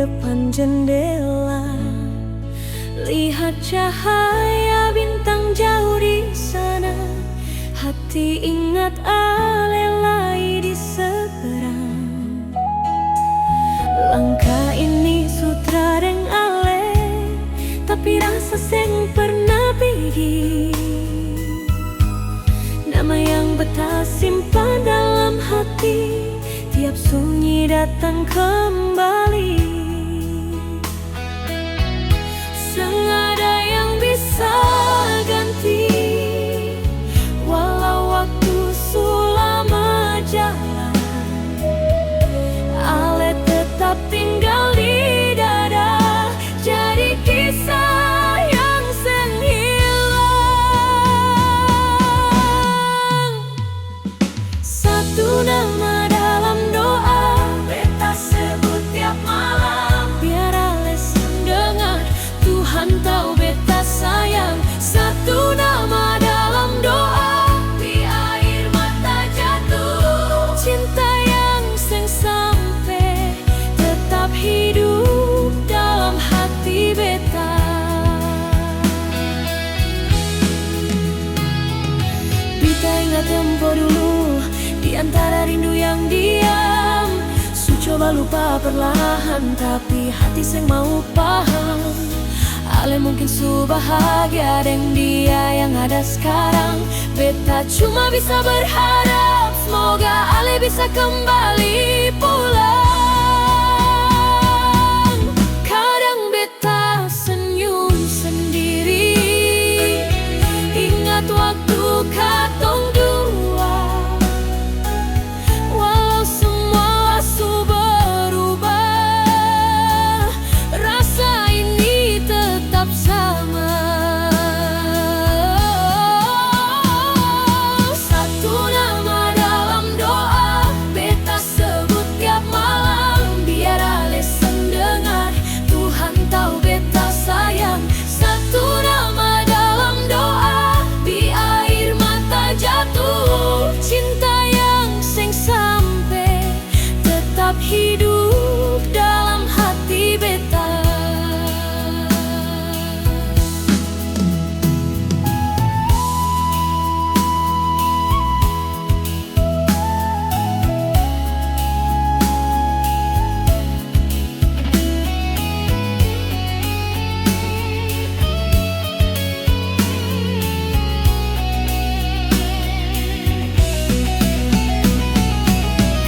depan jendela, lihat cahaya bintang jauh di sana. Hati ingat alelai di seberang. Langkah ini sutra deng ale, tapi rasa seng pernah pergi. Nama yang beta simpan dalam hati, tiap sunyi datang kembali. Sengada yang bisa ganti, walau waktu sulama jalan, ale tetap tinggal di dada, jadi kisah yang seng hilang. Satu nama dalam doa, beta sebut tiap malam, biar ale dengar, Tuhan tahu beta sayang. Satu nama dalam doa, di air mata jatuh, cinta yang seng sampai, tetap hidup dalam hati beta. Beta ingat tempo dulu, di antara rindu yang diam, su coba lupa perlahan, tapi hati seng mau paham. Ale mungkin su bahagia dengan dia yang ada sekarang. Beta cuma bisa berharap, semoga Ale bisa kembali pulang. Kadang beta senyum sendiri, ingat waktu katong dua. Walau semua su berubah, rasa ini tetap sama. Satu nama dalam doa, beta sebut tiap malam, biar ale dengar, Tuhan tahu beta sayang. Satu nama dalam doa, di air mata jatuh, cinta yang seng sampai, tetap hidup dalam hati beta.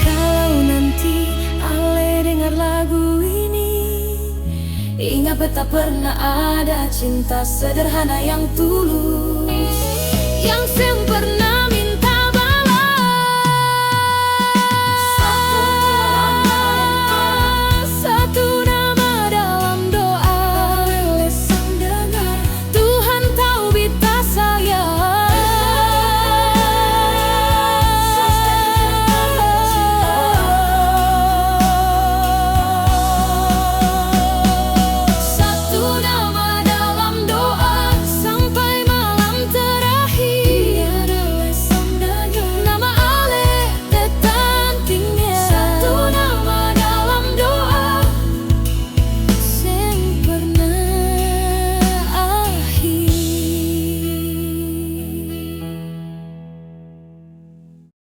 Kalau nanti Ale dengar lagu ini, ingat beta pernah ada cinta sederhana yang tulus, yang sempurna.